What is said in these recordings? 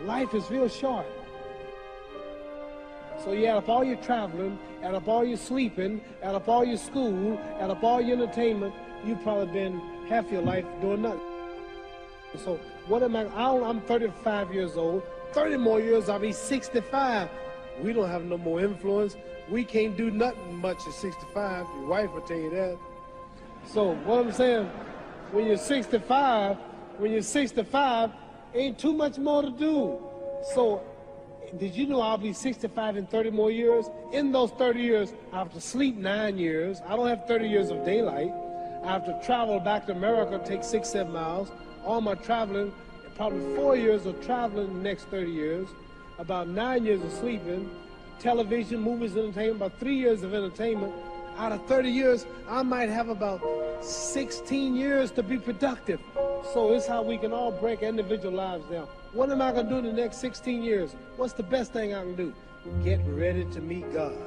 life is real short. So you add up all your traveling, add up all your sleeping, add up all your school, add up all your entertainment, you've probably been half your life doing nothing. So what am I'm 35 years old. 30 more years, I'll be 65. We don't have no more influence. We can't do nothing much at 65. Your wife will tell you that. So what I'm saying, when you're 65, ain't too much more to do. So did you know I'll be 65 in 30 more years? In those 30 years, I have to sleep 9 years. I don't have 30 years of daylight. I have to travel back to America, take 6-7 miles. All my traveling, probably 4 years of traveling in the next 30 years, about 9 years of sleeping, television, movies, entertainment, about 3 years of entertainment. Out of 30 years, I might have about 16 years to be productive. So it's how we can all break individual lives down. What am I gonna do in the next 16 years? What's the best thing I can do? Get ready to meet God.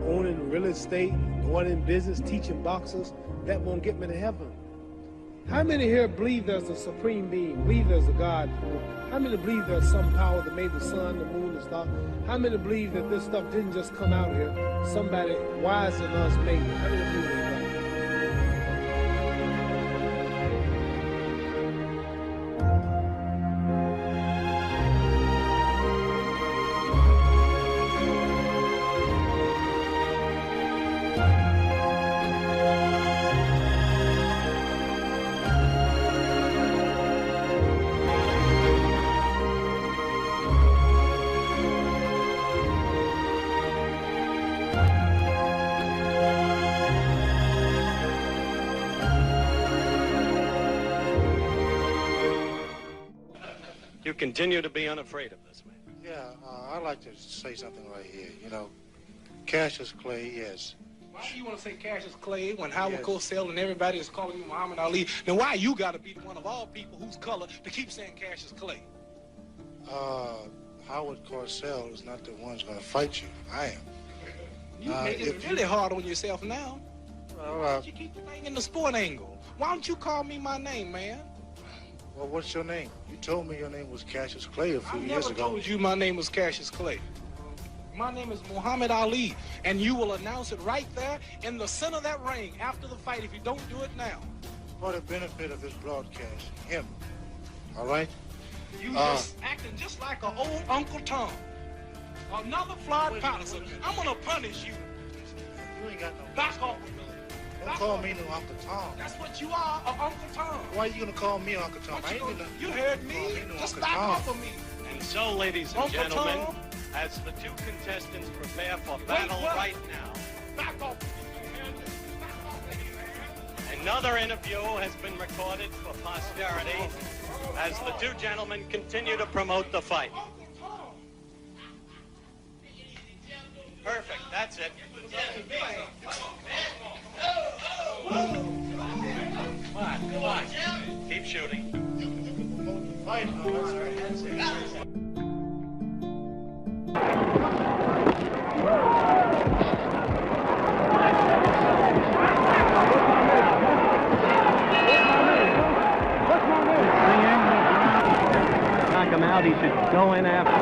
Owning real estate, going in business, teaching boxers, that won't get me to heaven. How many here believe there's a supreme being, believe there's a God? How many believe there's some power that made the sun, the moon, the stars? How many believe that this stuff didn't just come out here? Somebody wiser than us made it. How many believe that? You continue to be unafraid of this, man. Yeah, I'd like to say something right here. You know, Cassius Clay, yes. Why do you want to say Cassius Clay when Howard Cosell and everybody is calling you Muhammad Ali? Then why you got to be the one of all people whose color to keep saying Cassius Clay? Howard Cosell is not the one who's going to fight you. I am. You making it really hard on yourself now. Why don't you keep the thing in the sport angle? Why don't you call me my name, man? Well, what's your name? You told me your name was Cassius Clay a few years ago. I never told you my name was Cassius Clay. My name is Muhammad Ali, and you will announce it right there in the center of that ring after the fight if you don't do it now. For the benefit of this broadcast, him, all right? You just acting just like an old Uncle Tom. Another Floyd Patterson. I'm going to punish you. You ain't got no... Back off. Don't call me no Uncle Tom. That's what you are, Uncle Tom. Why are you going to call me Uncle Tom? You heard me. Just back off of me. And so, ladies and gentlemen, as the two contestants prepare for battle right now, back off. Another interview has been recorded for posterity as the two gentlemen continue to promote the fight. Perfect, that's it. Come on. Keep shooting. Fight. Knock him out, he should go in after.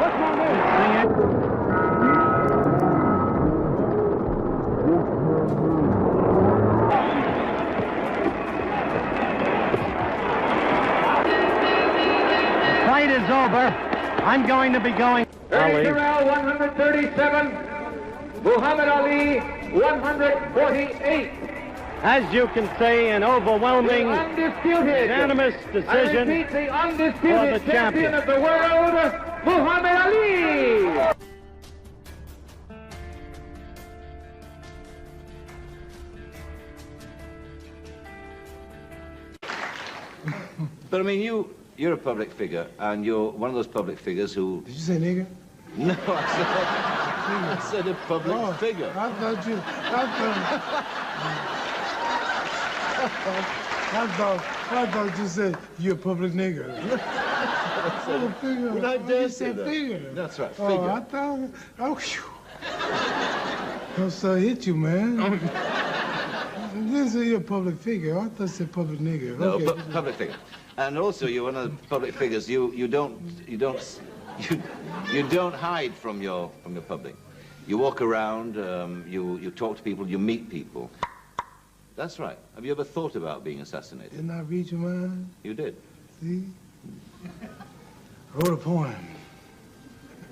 What's my name? Fight is over. I'm going to be going. 30 round, 137. Muhammad Ali, 148. As you can see, an overwhelming, unanimous decision the undisputed for the champion of the world, Muhammad Ali. But I mean, you're a public figure, and you're one of those public figures who... Did you say nigger? No, I said a public figure. I thought you said you're a public nigger. Well, I dare say that. Figure. That's right, figure. Oh, I thought... Oh, so hit you, man. This is your public figure. I thought you said public nigger. No, okay. public figure. And also, you're one of the public figures. You don't hide from your public. You walk around. You talk to people. You meet people. That's right. Have you ever thought about being assassinated? Didn't I read your mind? You did. See? I wrote a poem.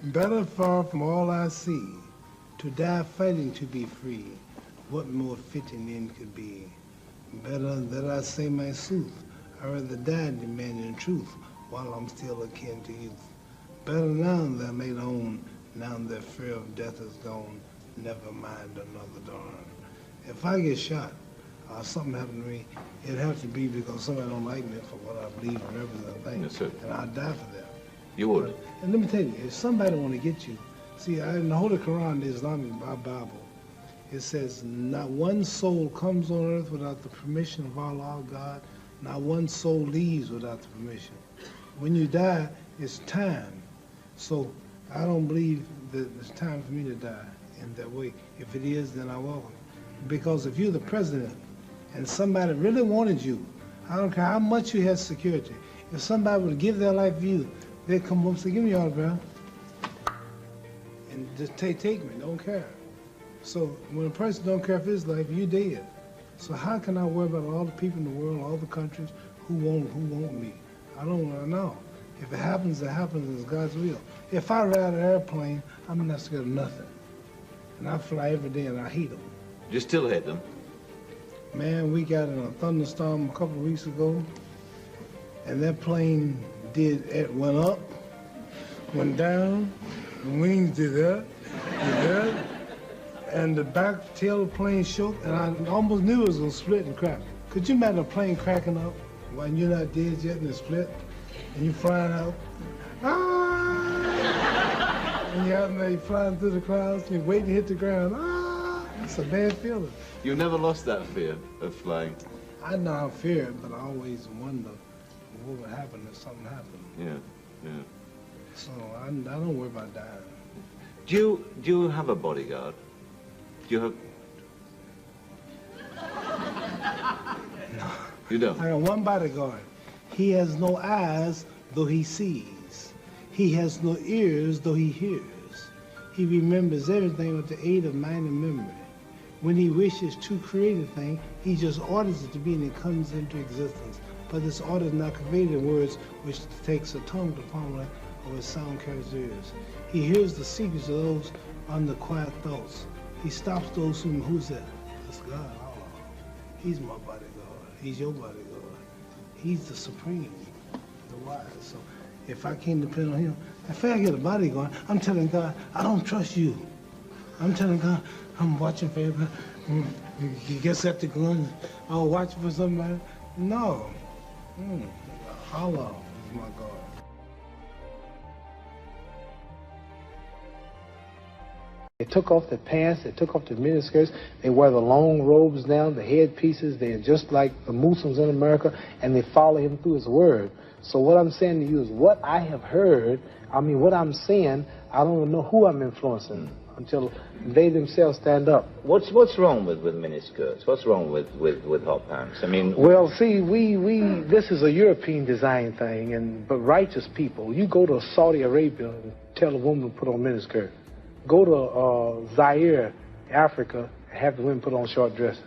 Better far from all I see, to die fighting to be free. What more fitting end could be? Better that I say my sooth. I'd rather die demanding truth while I'm still akin to youth. Better now they're made own, now their fear of death is gone. Never mind another dawn. If I get shot, or something happened to me, it'd have to be because somebody don't like me for what I believe and represent and think. Yes, sir. And I'd die for that. You would. And let me tell you, if somebody want to get you, see, in the Holy Quran, the Islamic Bible, it says, not one soul comes on earth without the permission of Allah, God. Not one soul leaves without the permission. When you die, it's time. So I don't believe that it's time for me to die in that way. If it is, then I welcome it. Because if you're the president and somebody really wanted you, I don't care how much you have security, if somebody would give their life for you, they'd come up and say, give me your autograph. And just take me, don't care. So when a person don't care for his life, you dead. So how can I worry about all the people in the world, all the countries who want me? I don't want to know. If it happens, it happens. It's God's will. If I ride an airplane, I'm not scared of nothing. And I fly every day and I hate them. You still hate them? Man, we got in a thunderstorm a couple of weeks ago, and that plane went up, went down, the wings did that, and the back tail of the plane shook, and I almost knew it was gonna split and crack. Could you imagine a plane cracking up when you're not dead yet and it split, and you flying out, and you're out there, you're flying through the clouds, and you're waiting to hit the ground, it's a bad feeling. You never lost that fear of flying? I know I fear it, but I always wonder what would happen if something happened. Yeah. So I don't worry about dying. Do you have a bodyguard? Do you have... No. You don't? I got one bodyguard. He has no eyes, though he sees. He has no ears, though he hears. He remembers everything with the aid of mind and memory. When he wishes to create a thing, he just orders it to be and it comes into existence. But this order is not conveyed in words, which takes a tongue to formulate or his sound carries ears. He hears the secrets of those under quiet thoughts. He stops those who's that? That's God. Oh, he's my bodyguard. He's your bodyguard. He's the supreme, the wise. So if I can't depend on him, if I get a bodyguard, I'm telling God, I don't trust you. I'm telling God, I'm watching for everybody. He gets at the gun. I'll watch for somebody. No. Allah is my God. They took off their pants, they took off their miniskirts, they wear the long robes down, the headpieces, they're just like the Muslims in America, and they follow him through his word. So what I'm saying to you is what I have heard, what I'm saying, I don't know who I'm influencing until they themselves stand up. What's wrong with miniskirts? What's wrong with hot pants? I mean... Well, see, this is a European design thing, but righteous people, you go to Saudi Arabia and tell a woman to put on miniskirt. Go to Zaire, Africa, and have the women put on short dresses.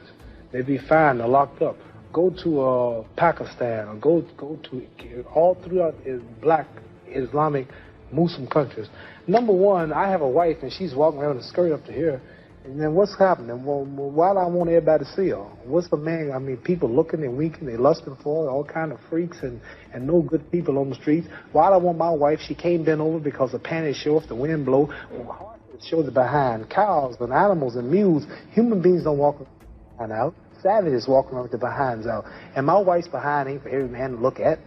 They'd be fine, they're locked up. Go to Pakistan, or go to all throughout black Islamic Muslim countries. Number one, I have a wife and she's walking around with a skirt up to here, and then what's happening? Well, why do I want everybody to see her? What's the man, people looking and winking, they lusting for her, all kind of freaks and no good people on the streets. Why do I want my wife? She can't bend over because the panties show if the wind blow. Show the behind. Cows and animals and mules, human beings don't walk behind out. Savages walk around with their behinds out. And my wife's behind ain't for every man to look at.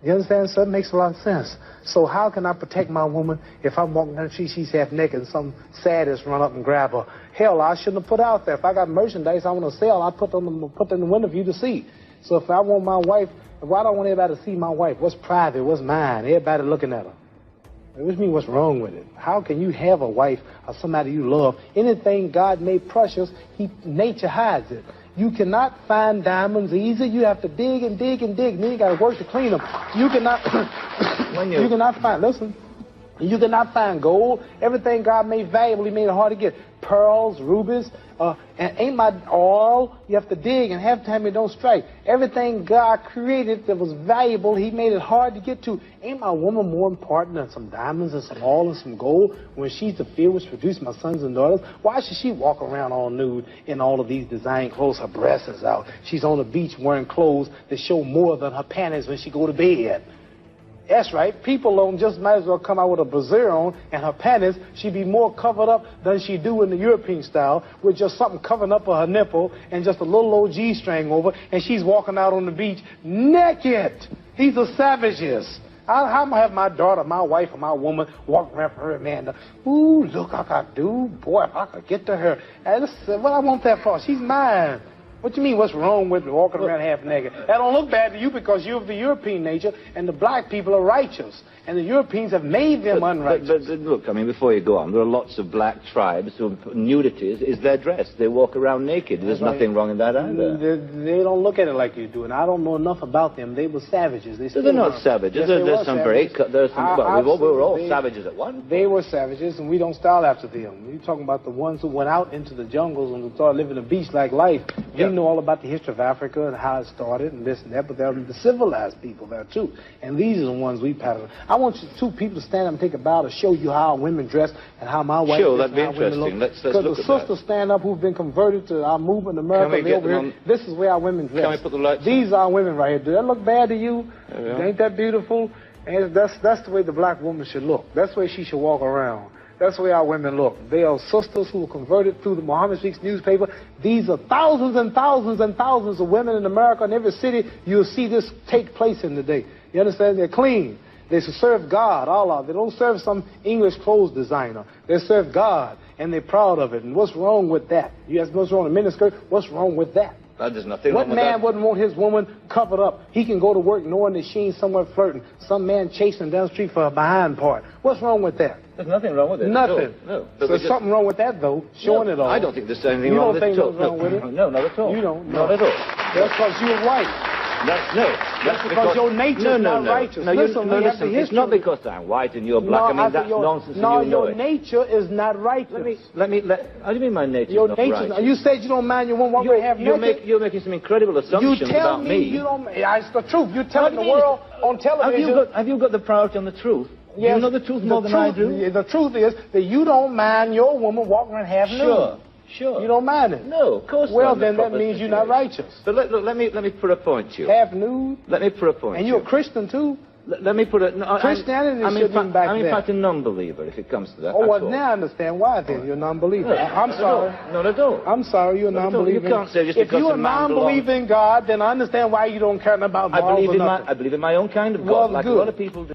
You understand? So it makes a lot of sense. So how can I protect my woman if I'm walking down the street, she's half naked and some sadist run up and grab her? Hell, I shouldn't have put out there. If I got merchandise I want to sell, I put in the window for you to see. So if I want my wife, why do I want everybody to see my wife? What's private? What's mine? Everybody looking at her. Which means what's wrong with it? How can you have a wife or somebody you love? Anything God made precious, nature hides it. You cannot find diamonds easy. You have to dig and dig and dig, and then you got to work to clean them. You cannot, you cannot find, listen, you cannot find gold. Everything God made valuable, He made it hard to get. Pearls, rubies, and ain't my oil. You have to dig, and half the time it don't strike. Everything God created that was valuable, He made it hard to get to. Ain't my woman more important than some diamonds and some oil and some gold when she's the field which produced my sons and daughters? Why should she walk around all nude in all of these design clothes? Her breasts is out. She's on the beach wearing clothes that show more than her panties when she go to bed. That's right. People don't just might as well come out with a brassiere on and her panties. She'd be more covered up than she do in the European style with just something covering up her nipple and just a little old G-string over, and she's walking out on the beach naked. These are savages. How am I have my daughter, my wife, or my woman walking around for her man? Ooh, look, I could do. Boy, if I could get to her. What I want that for? She's mine. What do you mean, what's wrong with walking around half naked? That don't look bad to you because you're of the European nature, and the black people are righteous. And the Europeans have made them unrighteous. But look, I mean, before you go on, there are lots of black tribes who nudity is their dress. They walk around naked. There's nothing wrong in that either. They don't look at it like you do, and I don't know enough about them. They were savages. They're not savages. Yes, there's some break. There's some. Well, we were all savages at one point. They were savages, and we don't style after them. You're talking about the ones who went out into the jungles and started living a beach-like life. We know all about the history of Africa and how it started and this and that, but there are the civilized people there too. And these are the ones we pattern. I want you two people to stand up and take a bow to show you how women dress and how my wife sure, dress that'd be interesting. Let's look at that. Because the sisters stand up who've been converted to our movement in America. They over here. This is where our women dress. Can we put the lights These are our women right here. Do that look bad to you? Ain't that beautiful? And that's the way the black woman should look. That's the way she should walk around. That's the way our women look. They are sisters who were converted through the Muhammad Speaks newspaper. These are thousands and thousands and thousands of women in America. In every city, you'll see this take place in the day. You understand? They're clean. They serve God, Allah. They don't serve some English clothes designer. They serve God, and they're proud of it. And what's wrong with that? You ask what's wrong with miniskirt? What's wrong with that? There's nothing wrong What with man that. wouldn't want his woman covered up? He can go to work knowing that she ain't somewhere flirting. Some man chasing down the street for her behind part. What's wrong with that? There's nothing wrong with it. Nothing. No. So there's something wrong with that, though, showing it all. I don't think there's anything wrong with it. You don't think there's wrong with it? No, not at all. You don't? Not at all. That's because you're white. That's because your nature's not righteous. No, listen, it's not because I'm white and you're black. I mean, that's nonsense. No, and you know your nature is not righteous. How do you mean my nature your is not nature's righteous? You said you don't mind your woman walking half naked. You're making some incredible assumptions about me. You tell me you don't. It's the truth. You're telling the world on television. Have you got the priority on the truth? Yes, you know the truth more than I do? The truth is that you don't mind your woman walking around half nude. Sure. You don't mind it? No, of course not. Well, then that means you're not righteous. But look, let me put a point to you. Half nude? Let me put a point And you're a Christian, too? Let me put it... No, Christianity shouldn't be back there. I'm in fact a non-believer, if it comes to that. Oh, well, now I understand why, then. You're a non-believer. I'm sorry. Not at all. I'm sorry, you're a non-believer. You can't say just because if you're a non-believer in God, then I understand why you don't care about morals or nothing. I believe in my own kind of God, like a lot of people do.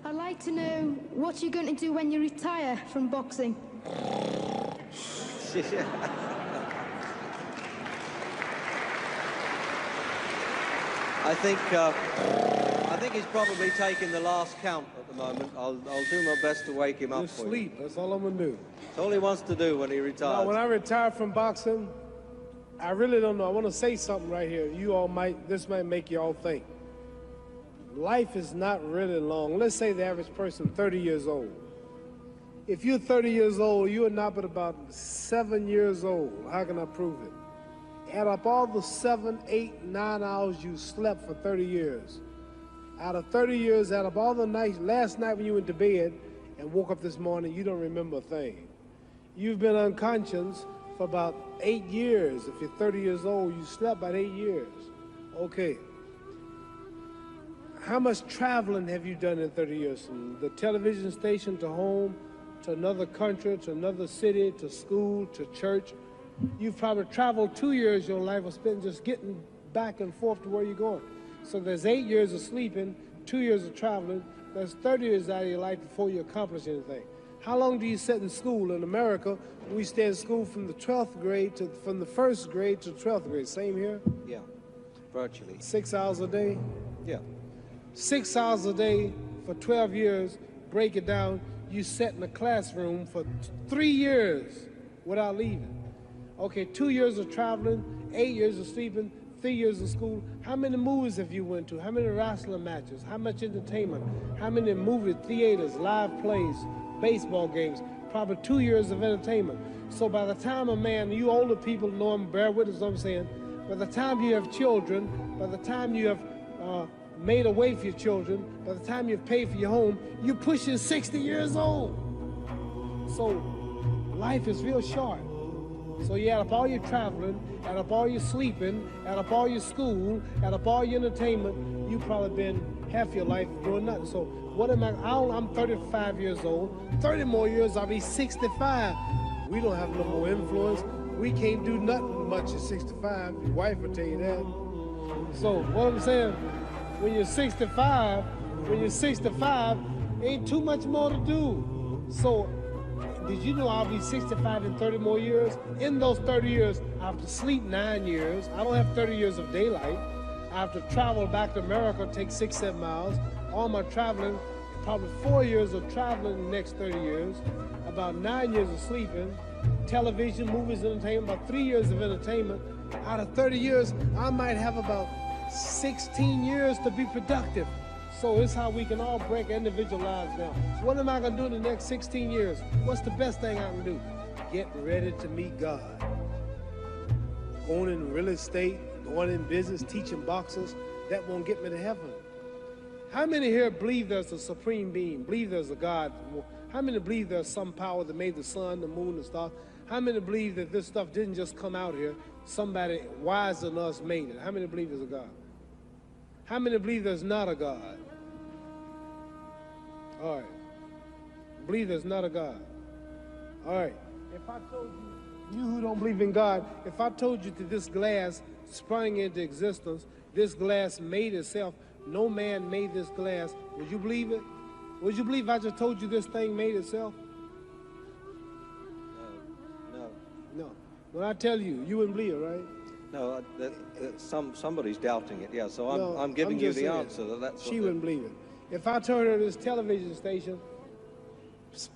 I'd like to know what you're going to do when you retire from boxing. I think he's probably taking the last count at the moment. I'll do my best to wake him up Just for you. sleep. That's all I'm going to do. That's all he wants to do when he retires. Now, when I retire from boxing, I really don't know. I want to say something right here. This might make you all think. Life is not really long. Let's say the average person 30 years old. If you're 30 years old, you are not but about 7 years old. How can I prove it? Add up all the 7, 8, 9 hours you slept for 30 years. Out of 30 years, add up all the nights, last night when you went to bed and woke up this morning, you don't remember a thing. You've been unconscious for about 8 years. If you're 30 years old, you slept about 8 years. Okay. How much traveling have you done in 30 years? From the television station to home, to another country, to another city, to school, to church. You've probably traveled 2 years your life was spent just getting back and forth to where you're going. So there's 8 years of sleeping, 2 years of traveling. That's 30 years out of your life before you accomplish anything. How long do you sit in school? In America, we stay in school from the 12th grade from the 1st grade to 12th grade. Same here? Yeah, virtually. 6 hours a day? Yeah. 6 hours a day for 12 years, break it down, you sat in the classroom for 3 years without leaving. Okay, 2 years of traveling, 8 years of sleeping, 3 years of school. How many movies have you went to? How many wrestling matches? How much entertainment? How many movie theaters, live plays, baseball games? Probably 2 years of entertainment. So by the time a man, you older people know him, bear witness what I'm saying, by the time you have children, by the time you have made a way for your children, by the time you've paid for your home, you're pushing 60 years old. So life is real short. So you add up all your traveling, add up all your sleeping, add up all your school, add up all your entertainment, you've probably been half your life doing nothing. So what am I? I'm 35 years old. 30 more years, I'll be 65. We don't have no more influence. We can't do nothing much at 65. Your wife will tell you that. So what I'm saying, when you're 65, ain't too much more to do. So did you know I'll be 65 in 30 more years? In those 30 years, I have to sleep 9 years. I don't have 30 years of daylight. I have to travel back to America, take 6-7 miles. All my traveling, probably 4 years of traveling in the next 30 years, about 9 years of sleeping, television, movies, entertainment, about 3 years of entertainment. Out of 30 years, I might have about 16 years to be productive. So it's how we can all break individual lives down. What am I gonna do in the next 16 years? What's the best thing I can do? Get ready to meet God. Going in real estate, going in business, teaching boxers, that won't get me to heaven. How many here believe there's a supreme being, believe there's a God? How many believe there's some power that made the sun, the moon, the stars? How many believe that this stuff didn't just come out here? Somebody wiser than us made it. How many believe there's a God? How many believe there's not a God? All right. Believe there's not a God. All right. If I told you who don't believe in God, if I told you that this glass sprang into existence, this glass made itself, no man made this glass, would you believe it? Would you believe I just told you this thing made itself? No. When I tell you, you wouldn't believe it, right? No, somebody's doubting it, yeah, so I'm giving you the answer. That's she wouldn't believe it. If I told her this television station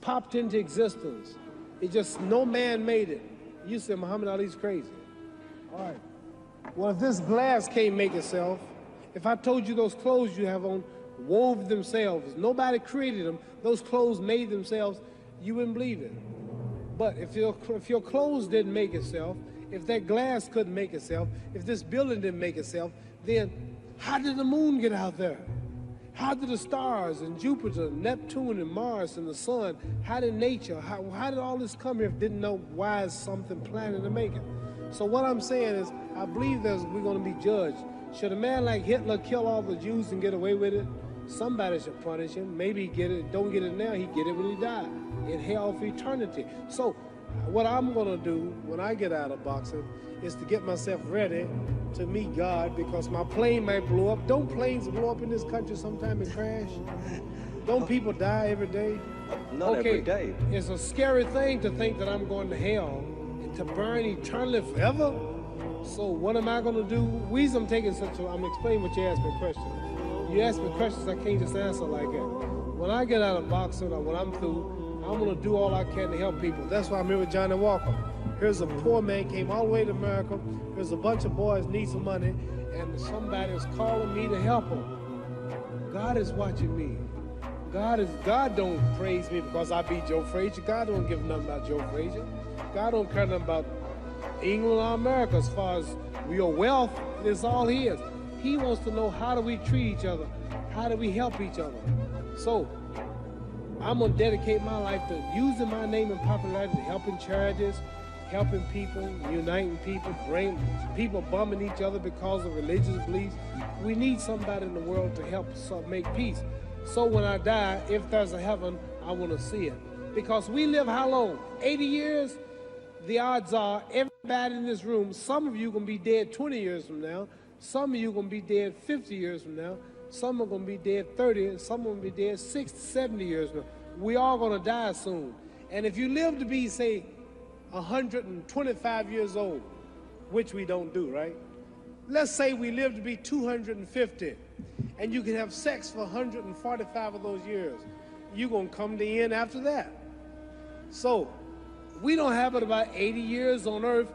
popped into existence, it just, no man made it, you said Muhammad Ali's crazy. All right. Well, if this glass can't make itself, if I told you those clothes you have on wove themselves, nobody created them, those clothes made themselves, you wouldn't believe it. But if your clothes didn't make itself, if that glass couldn't make itself, if this building didn't make itself, then how did the moon get out there? How did the stars and Jupiter, Neptune and Mars and the sun, how did nature, how did all this come here if didn't know why is something planning to make it? So what I'm saying is, I believe we're going to be judged. Should a man like Hitler kill all the Jews and get away with it? Somebody should punish him. Maybe he get it, don't get it now, he get it when he died, in hell for eternity. So what I'm going to do when I get out of boxing is to get myself ready to meet God, because my plane might blow up. Don't planes blow up in this country sometime and crash? Don't people die every day? Not every day. It's a scary thing to think that I'm going to hell and to burn eternally forever. So what am I going to do? I'm explaining what you asked me questions. You ask me questions, I can't just answer like that. When I get out of boxing or when I'm through, I'm going to do all I can to help people. That's why I'm here with Johnny Walker. Here's a poor man, came all the way to America. Here's a bunch of boys need some money, and somebody is calling me to help them. God is watching me. God don't praise me because I beat Joe Frazier. God don't give nothing about Joe Frazier. God don't care nothing about England or America as far as your wealth. It's all his. He wants to know, how do we treat each other? How do we help each other? So I'm going to dedicate my life to using my name and popularity, helping charities, helping people, uniting people, bring people bumming each other because of religious beliefs. We need somebody in the world to help us make peace. So when I die, if there's a heaven, I want to see it. Because we live how long? 80 years? The odds are everybody in this room, some of you are going to be dead 20 years from now, some of you are going to be dead 50 years from now, some are going to be dead 30, and some are going to be dead 60, 70 years from now. We all going to die soon. And if you live to be, say, 125 years old, which we don't do, right? Let's say we live to be 250, and you can have sex for 145 of those years. you're going to come to the end after that. So we don't have it about 80 years on earth.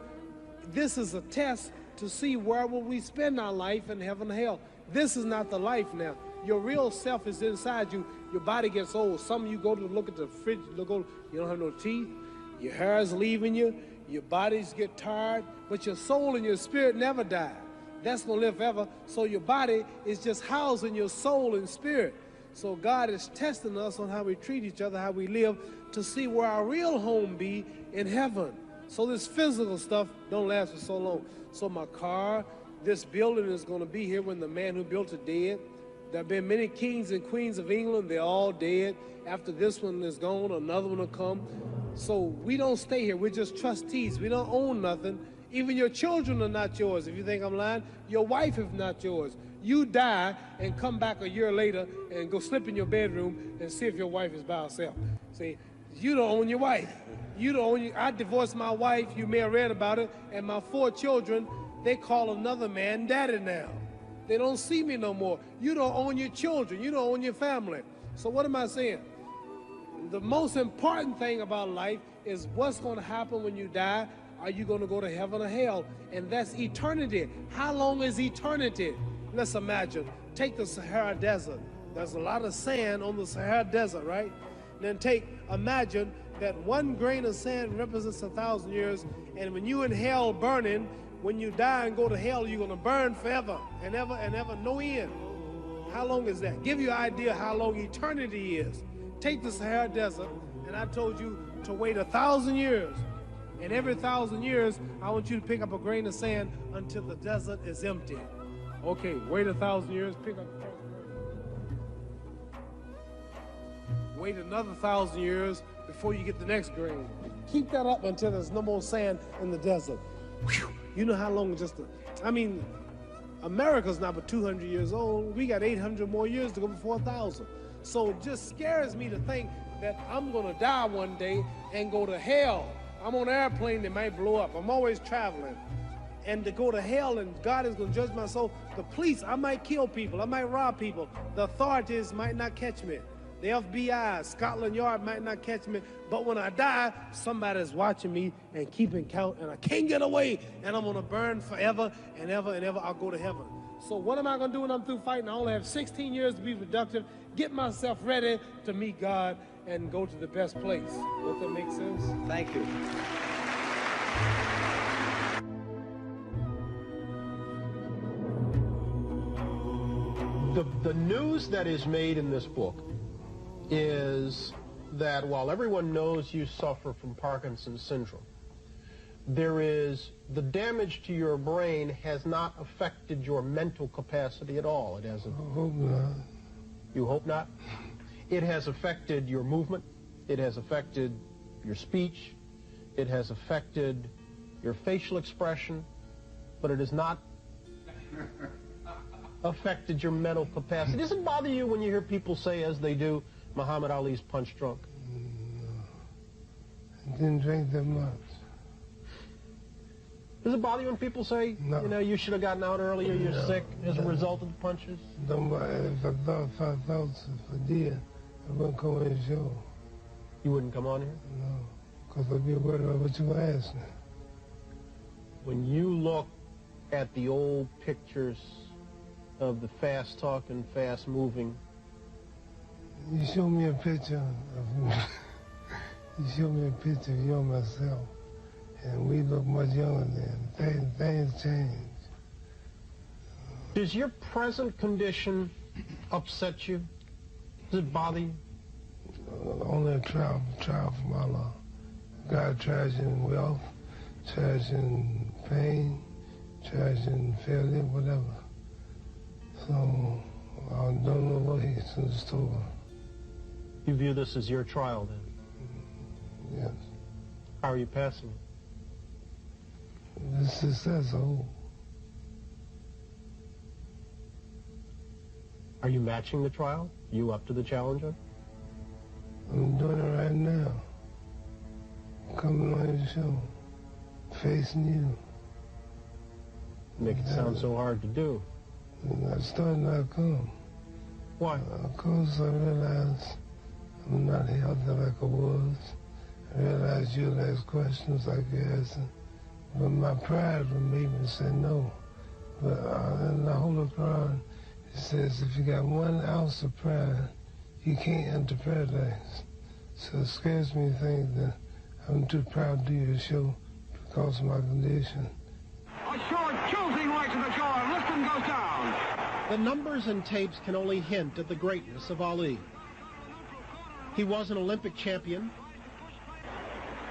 This is a test to see where will we spend our life in heaven and hell. This is not the life now. Your real self is inside you. Your body gets old. Some of you go to look at the fridge, you don't have no teeth. Your hair is leaving you. Your bodies get tired. But your soul and your spirit never die. That's going to live forever. So your body is just housing your soul and spirit. So God is testing us on how we treat each other, how we live, to see where our real home be in heaven. So this physical stuff don't last for so long. So my car, this building is going to be here when the man who built it dead. There have been many kings and queens of England. They're all dead. After this one is gone, another one will come. So we don't stay here. We're just trustees. We don't own nothing. Even your children are not yours. If you think I'm lying, your wife is not yours. You die and come back a year later and go slip in your bedroom and see if your wife is by herself. See, you don't own your wife. You don't own I divorced my wife. You may have read about it. And my 4 children, they call another man daddy now. They don't see me no more. You don't own your children. You don't own your family. So what am I saying? The most important thing about life is what's going to happen when you die. Are you going to go to heaven or hell? And that's eternity. How long is eternity? Let's imagine. Take the Sahara Desert. There's a lot of sand on the Sahara Desert, right? And then imagine that 1 grain of sand represents 1,000 years. And when you in hell burning, when you die and go to hell, you're going to burn forever and ever and ever, no end. How long is that? Give you an idea how long eternity is. Take the Sahara Desert, and I told you to wait 1,000 years. And every 1,000 years, I want you to pick up a grain of sand until the desert is empty. Okay, wait 1,000 years, pick up the first grain. Wait another 1,000 years before you get the next grain. Keep that up until there's no more sand in the desert. Whew. You know how long America's not but 200 years old. We got 800 more years to go before 1,000. So it just scares me to think that I'm going to die one day and go to hell. I'm on an airplane that might blow up. I'm always traveling. And to go to hell and God is going to judge my soul. The police, I might kill people. I might rob people. The authorities might not catch me. The FBI, Scotland Yard might not catch me. But when I die, somebody's watching me and keeping count. And I can't get away. And I'm going to burn forever and ever and ever. I'll go to heaven. So what am I going to do when I'm through fighting? I only have 16 years to be productive. Get myself ready to meet God and go to the best place. Does that make sense? Thank you. The news that is made in this book is that while everyone knows you suffer from Parkinson's syndrome, the damage to your brain has not affected your mental capacity at all. It hasn't. I hope not. You hope not? It has affected your movement. It has affected your speech. It has affected your facial expression, but it has not affected your mental capacity. Does it bother you when you hear people say, as they do, Muhammad Ali's punch drunk? No. I didn't drink that much. Does it bother you when people say, no, you know, you should have gotten out earlier, you're sick as a result of the punches? If I thought if I did, I wouldn't come on the show. You wouldn't come on here? No, because I'd be worried about what you asked me. When you look at the old pictures of the fast-talking, fast-moving... You show me a picture of you show me a picture of you and myself, and we look much younger then. Things change. Does your present condition upset you? Does it bother you? Only a trial from Allah. God tries you in wealth, tries you in pain, tries you in failure, whatever. So I don't know what he's in store. You view this as your trial, then? Yes. How are you passing it? This success, Are you matching the trial? You up to the challenge? I'm doing it right now. Coming on your show. Facing you. Make it sound so hard to do. I started to come. Why? Because I realized I'm not healthy like I was. I realized you'll ask questions like you're asking. But my pride would make me say no. But in the Holy Quran, it says if you got 1 ounce of pride, you can't enter paradise. So it scares me to think that I'm too proud to do a show because of my condition. A short choosing right to the shore. Liston goes down. The numbers and tapes can only hint at the greatness of Ali. He was an Olympic champion.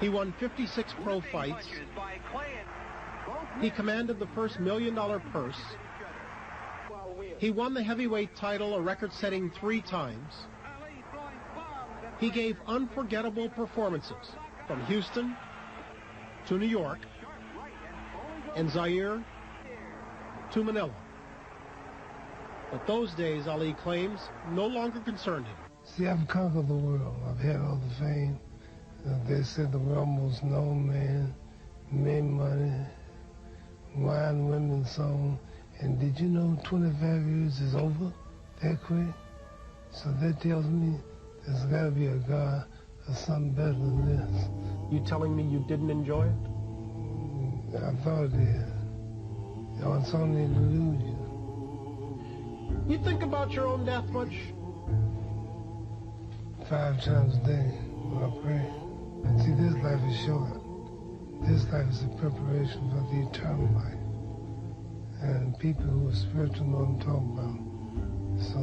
He won 56 pro fights. He commanded the first $1 million purse. He won the heavyweight title a record-setting 3 times. He gave unforgettable performances from Houston to New York and Zaire to Manila. But those days, Ali claims, no longer concerned him. See, I've conquered the world. I've had all the fame. They said the world most known man, made money, wine, women, song. And did you know 25 years is over that quick? So that tells me there's got to be a God or something better than this. You telling me you didn't enjoy it? I thought it did. It's only an illusion. You think about your own death much? 5 times a day when I pray. And see, this life is short. This life is a preparation for the eternal life. And people who are spiritual know what I'm talking about. So,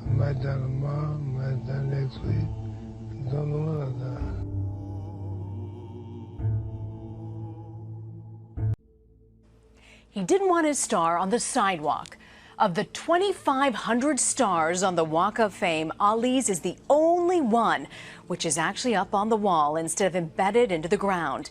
I might die tomorrow, I might die next week. I don't know when I die. He didn't want his star on the sidewalk. Of the 2,500 stars on the Walk of Fame, Ali's is the only one which is actually up on the wall instead of embedded into the ground.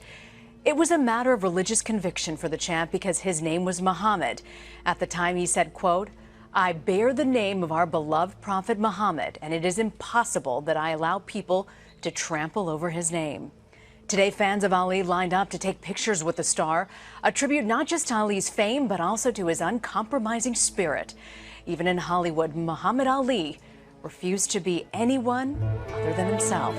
It was a matter of religious conviction for the champ because his name was Muhammad. At the time he said, quote, "I bear the name of our beloved Prophet Muhammad, and it is impossible that I allow people to trample over his name." Today, fans of Ali lined up to take pictures with the star, a tribute not just to Ali's fame, but also to his uncompromising spirit. Even in Hollywood, Muhammad Ali refused to be anyone other than himself.